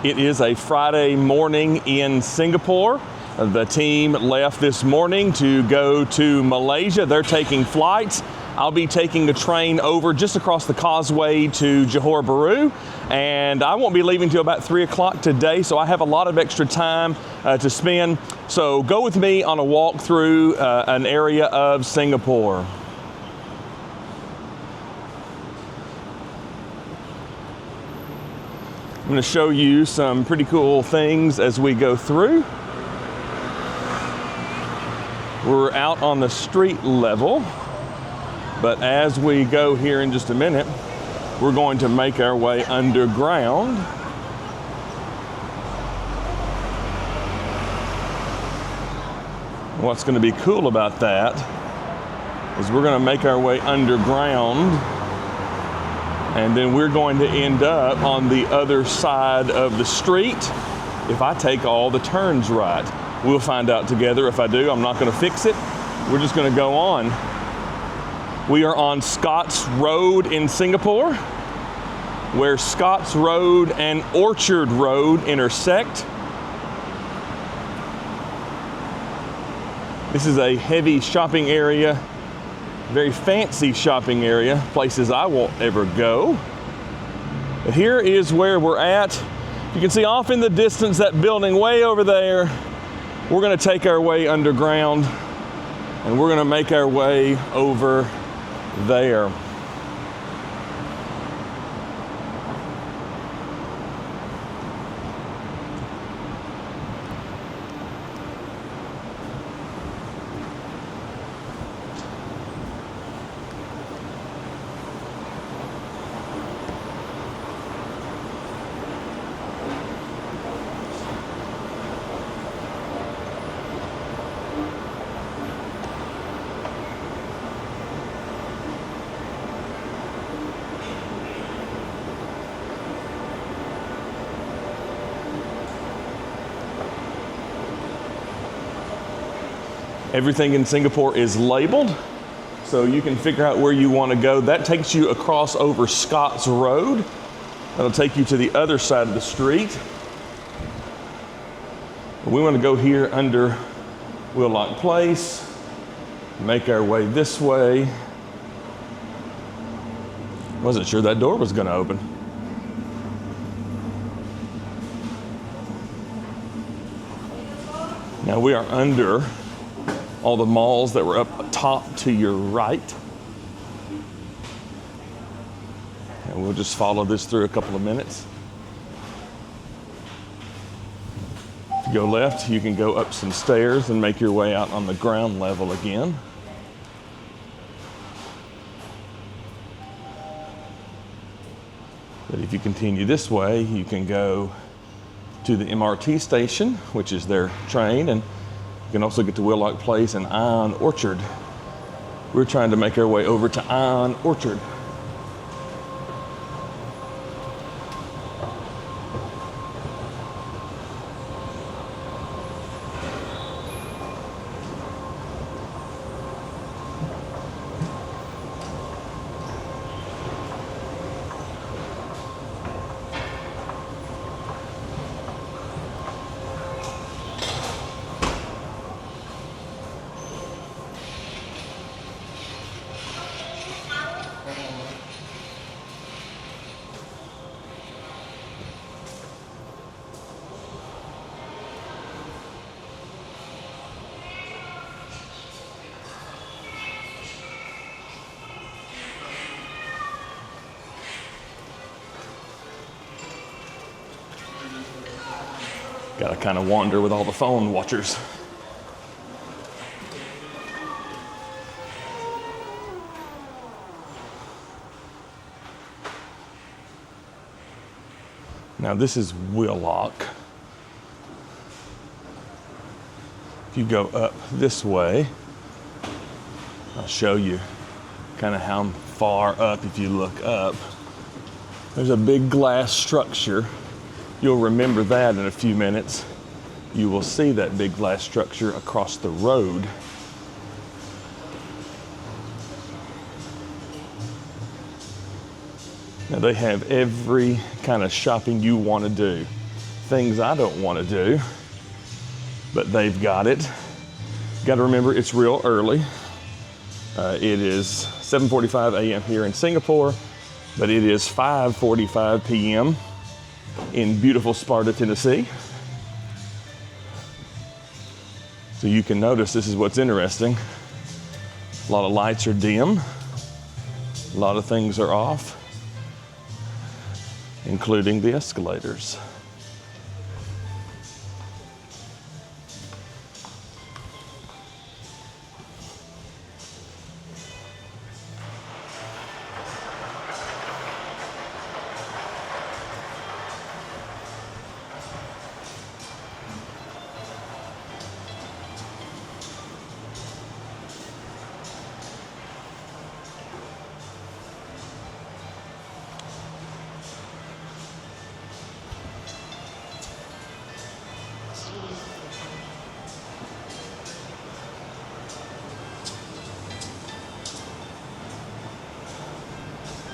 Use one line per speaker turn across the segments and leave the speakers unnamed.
It is a Friday morning in Singapore. The team left this morning to go to Malaysia. They're taking flights. I'll be taking a train over just across the causeway to Johor Bahru, and I won't be leaving till about 3 o'clock today, so I have a lot of extra time to spend. So go with me on a walk through an area of Singapore. I'm going to show you some pretty cool things as we go through. We're out on the street level, but as we go here in just a minute, we're going to make our way underground. What's going to be cool about that is we're going to make our way underground, and then we're going to end up on the other side of the street if I take all the turns right. We'll find out together. If I do, I'm not going to fix it. We're just going to go on. We are on Scotts Road in Singapore, where Scotts Road and Orchard Road intersect. This is a heavy shopping area, very fancy shopping area, places I won't ever go. But here is where we're at. You can see off in the distance that building way over there. We're going to take our way underground, and we're going to make our way over there. Everything in Singapore is labeled, so you can figure out where you want to go. That takes you across over Scotts Road. That'll take you to the other side of the street. We want to go here under Wheelock Place, make our way this way. Wasn't sure that door was going to open. Now we are under all the malls that were up top to your right. And we'll just follow this through a couple of minutes. If you go left, you can go up some stairs and make your way out on the ground level again. But if you continue this way, you can go to the MRT station, which is their train, and you can also get to Wheelock Place and Ion Orchard. We're trying to make our way over to Ion Orchard. Gotta kind of wander with all the phone watchers. Now this is Wheelock. If you go up this way, I'll show you kind of how far up if you look up. There's a big glass structure. You'll remember that in a few minutes. You will see that big glass structure across the road. Now they have every kind of shopping you want to do. things I don't want to do, but they've got it. Got to remember, it's real early. It is 7:45 a.m. here in Singapore, but it is 5:45 p.m. in beautiful Sparta, Tennessee. So you can notice this is what's interesting. A lot of lights are dim. A lot of things are off, including the escalators.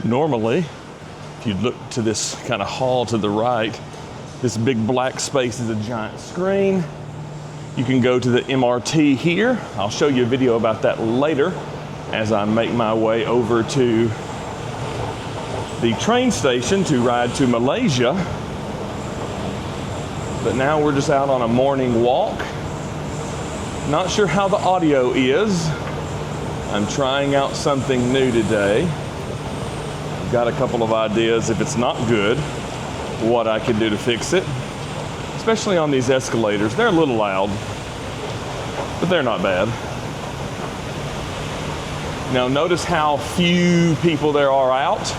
Normally, if you look to this kind of hall to the right, this big black space is a giant screen. You can go to the MRT here. I'll show you a video about that later as I make my way over to the train station to ride to Malaysia. But now we're just out on a morning walk. Not sure how the audio is. I'm trying out something new today. Got a couple of ideas, if it's not good, what I can do to fix it. Especially on these escalators. They're a little loud, but they're not bad. Now notice how few people there are out.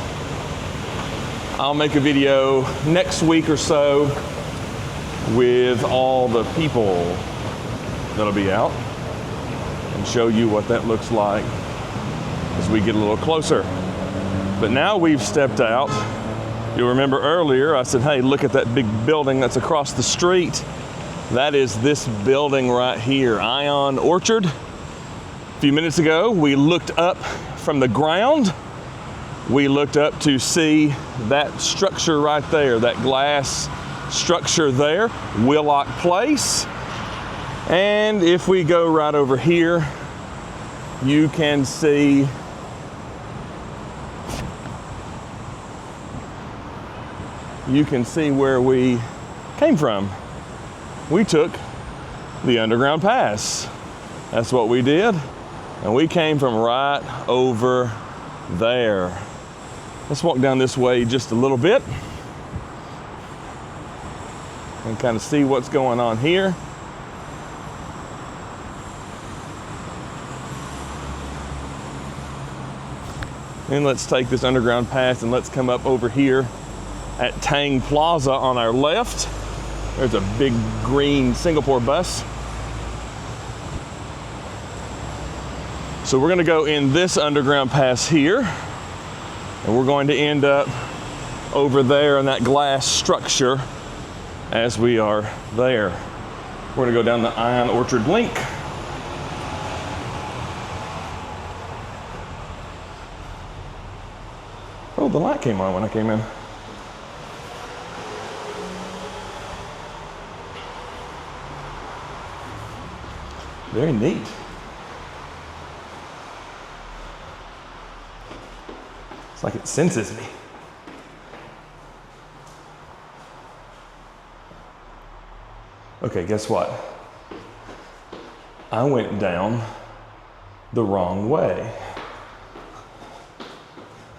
I'll make a video next week or so with all the people that'll be out and show you what that looks like as we get a little closer. But now we've stepped out. You'll remember earlier I said, hey, look at that big building that's across the street. That is this building right here, Ion Orchard. A few minutes ago, we looked up from the ground. We looked up to see that structure right there, that glass structure there, Wheelock Place. And if we go right over here, you can see where we came from. We took the underground pass. That's what we did. And we came from right over there. Let's walk down this way just a little bit and kind of see what's going on here. And let's take this underground pass and let's come up over here at Tang Plaza on our left. There's a big green Singapore bus. So we're gonna go in this underground pass here, and we're going to end up over there in that glass structure as we are there. We're gonna go down the Ion Orchard link. Oh, the light came on when I came in. Very neat. It's like it senses me. Okay, guess what? I went down the wrong way.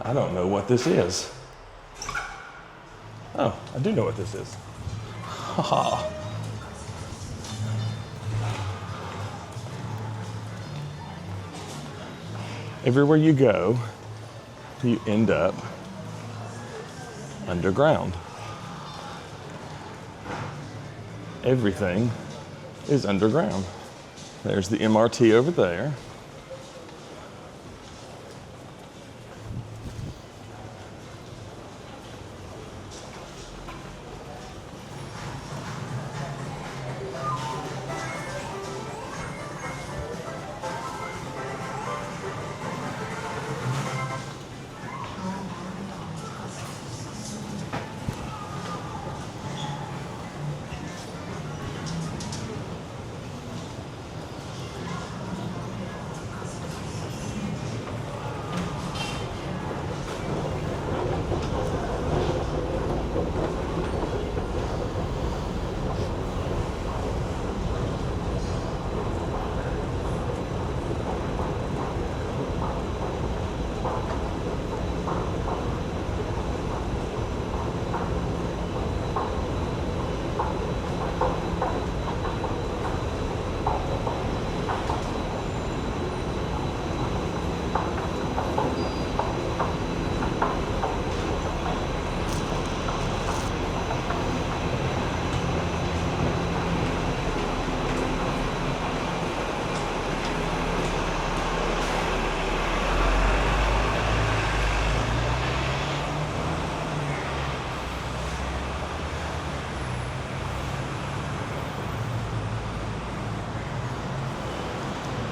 I don't know what this is. Oh, I do know what this is. Haha. Everywhere you go, you end up underground. Everything is underground. There's the MRT over there.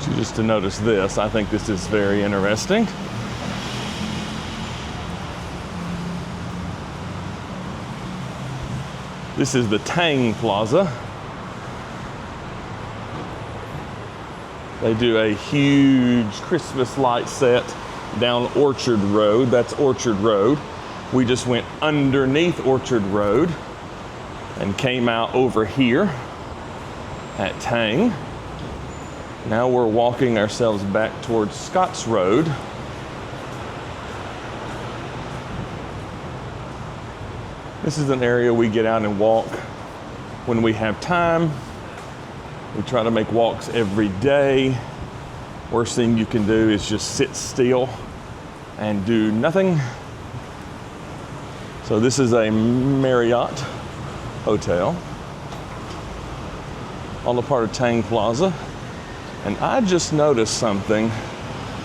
So just to notice this, I think this is very interesting. This is the Tang Plaza. They do a huge Christmas light set down Orchard Road. That's Orchard Road. We just went underneath Orchard Road and came out over here at Tang. Now we're walking ourselves back towards Scotts Road. This is an area we get out and walk when we have time. We try to make walks every day. Worst thing you can do is just sit still and do nothing. So this is a Marriott hotel on the part of Tang Plaza. And I just noticed something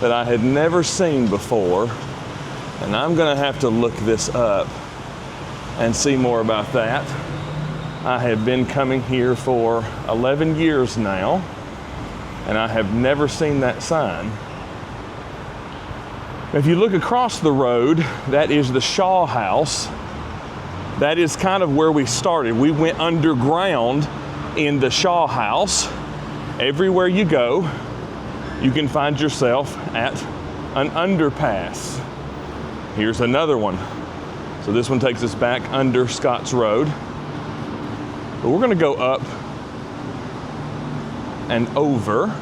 that I had never seen before, and I'm gonna have to look this up and see more about that. I have been coming here for 11 years now, and I have never seen that sign. If you look across the road, that is the Shaw House. That is kind of where we started. We went underground in the Shaw House. Everywhere you go, you can find yourself at an underpass. Here's another one. So this one takes us back under Scotts Road. But we're gonna go up and over.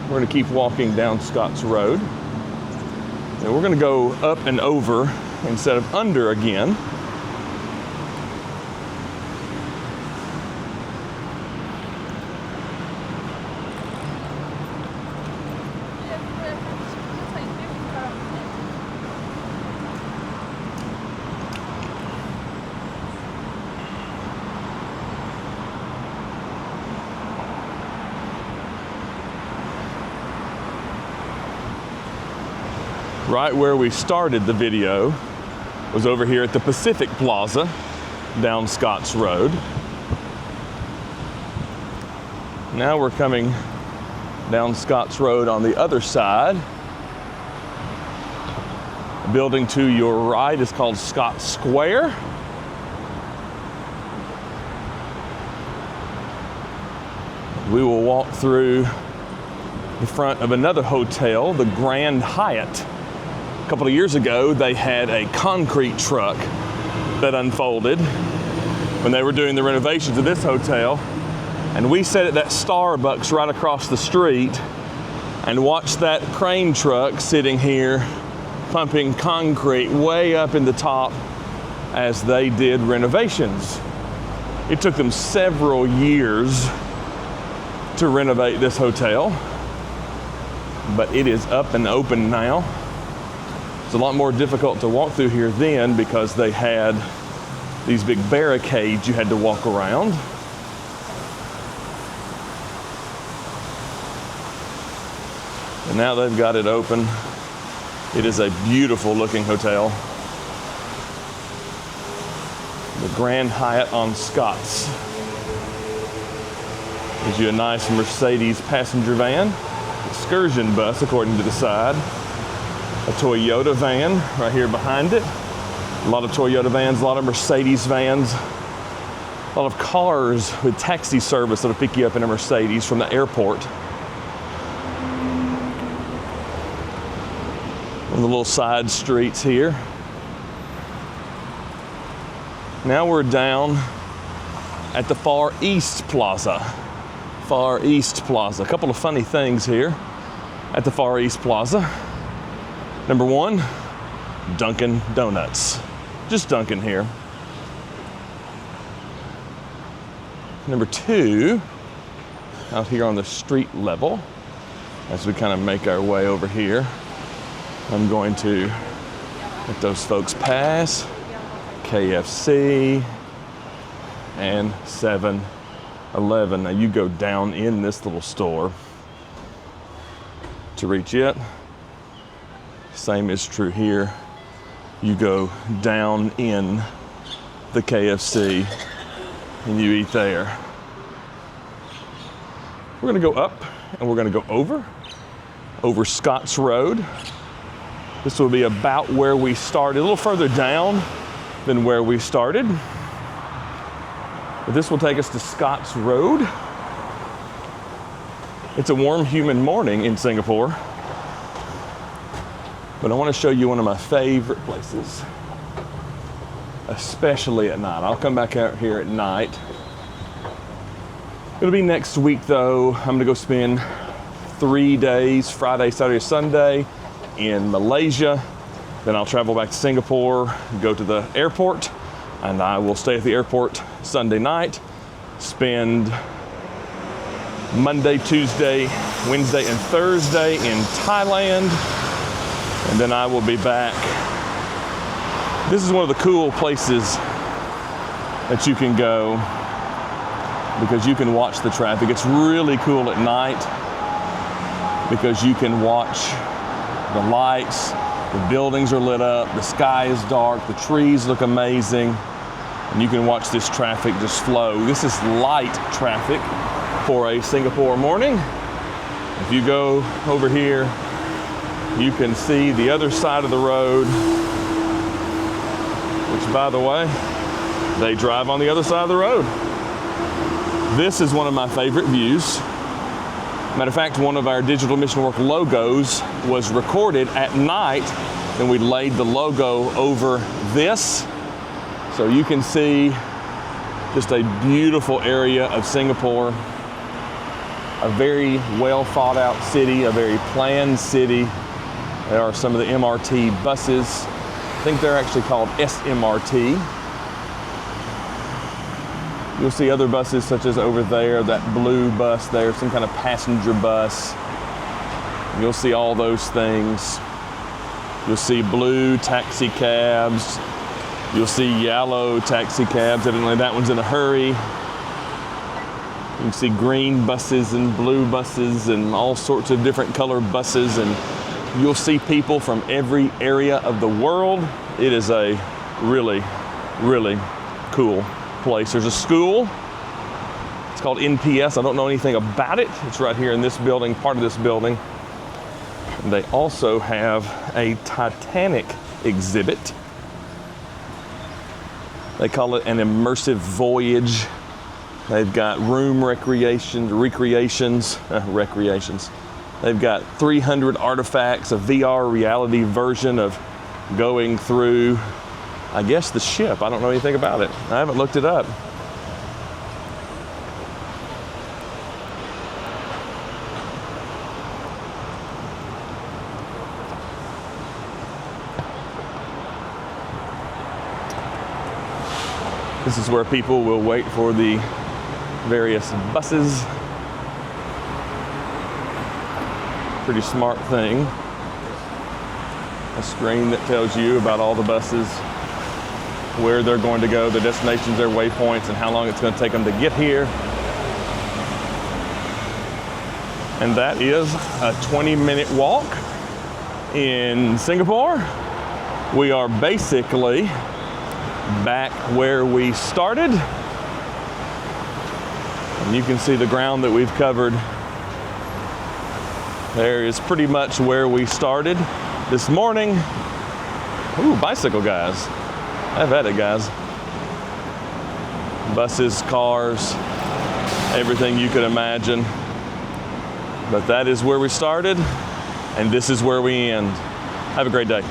We're gonna keep walking down Scotts Road. And we're gonna go up and over instead of under again. Right where we started the video was over here at the Pacific Plaza down Scotts Road. Now we're coming down Scotts Road on the other side. The building to your right is called Scotts Square. We will walk through the front of another hotel, the Grand Hyatt. A couple of years ago, they had a concrete truck that unfolded when they were doing the renovations of this hotel. And we sat at that Starbucks right across the street and watched that crane truck sitting here pumping concrete way up in the top as they did renovations. It took them several years to renovate this hotel, but it is up and open now. It's a lot more difficult to walk through here then because they had these big barricades you had to walk around. And now they've got it open. It is a beautiful looking hotel. The Grand Hyatt on Scotts. Gives you a nice Mercedes passenger van, excursion bus according to the side. A Toyota van right here behind it. A lot of Toyota vans, a lot of Mercedes vans, a lot of cars with taxi service that'll pick you up in a Mercedes from the airport. On the little side streets here. Now we're down at the Far East Plaza. Far East Plaza. A couple of funny things here at the Far East Plaza. Number one, Dunkin' Donuts. Just Dunkin' here. Number two, out here on the street level, as we kind of make our way over here, I'm going to let those folks pass. KFC and 7-Eleven. Now you go down in this little store to reach it. Same is true here. You go down in the KFC and you eat there. We're gonna go up and we're gonna go over Scott's Road. This will be about where we started, a little further down than where we started. But this will take us to Scott's Road. It's a warm, humid morning in Singapore. But I want to show you one of my favorite places, especially at night. I'll come back out here at night. It'll be next week though. I'm gonna go spend 3 days, Friday, Saturday, Sunday, in Malaysia. Then I'll travel back to Singapore, go to the airport, and I will stay at the airport Sunday night, spend Monday, Tuesday, Wednesday, and Thursday in Thailand, and then I will be back. This is one of the cool places that you can go because you can watch the traffic. It's really cool at night because you can watch the lights, the buildings are lit up, the sky is dark, the trees look amazing, and you can watch this traffic just flow. This is light traffic for a Singapore morning. If you go over here, you can see the other side of the road, which by the way, they drive on the other side of the road. This is one of my favorite views. Matter of fact, one of our Digital Mission Work logos was recorded at night, and we laid the logo over this. So you can see just a beautiful area of Singapore, a very well thought out city, a very planned city. There are some of the MRT buses. I think they're actually called SMRT. You'll see other buses such as over there, that blue bus there, some kind of passenger bus. You'll see all those things. You'll see blue taxi cabs. You'll see yellow taxi cabs. Evidently that one's in a hurry. You can see green buses and blue buses and all sorts of different color buses, and you'll see people from every area of the world. It is a really, really cool place. There's a school. It's called NPS. I don't know anything about it. It's right here in this building, part of this building. And they also have a Titanic exhibit. They call it an immersive voyage. They've got room recreations. They've got 300 artifacts, a VR reality version of going through, I guess, the ship. I don't know anything about it. I haven't looked it up. This is where people will wait for the various buses. Pretty smart thing. A screen that tells you about all the buses, where they're going to go, their destinations, their waypoints, and how long it's going to take them to get here. And that is a 20-minute walk in Singapore. We are basically back where we started. And you can see the ground that we've covered. There is pretty much where we started this morning. Ooh, bicycle guys. I've had it, guys. Buses, cars, everything you could imagine. But that is where we started, and this is where we end. Have a great day.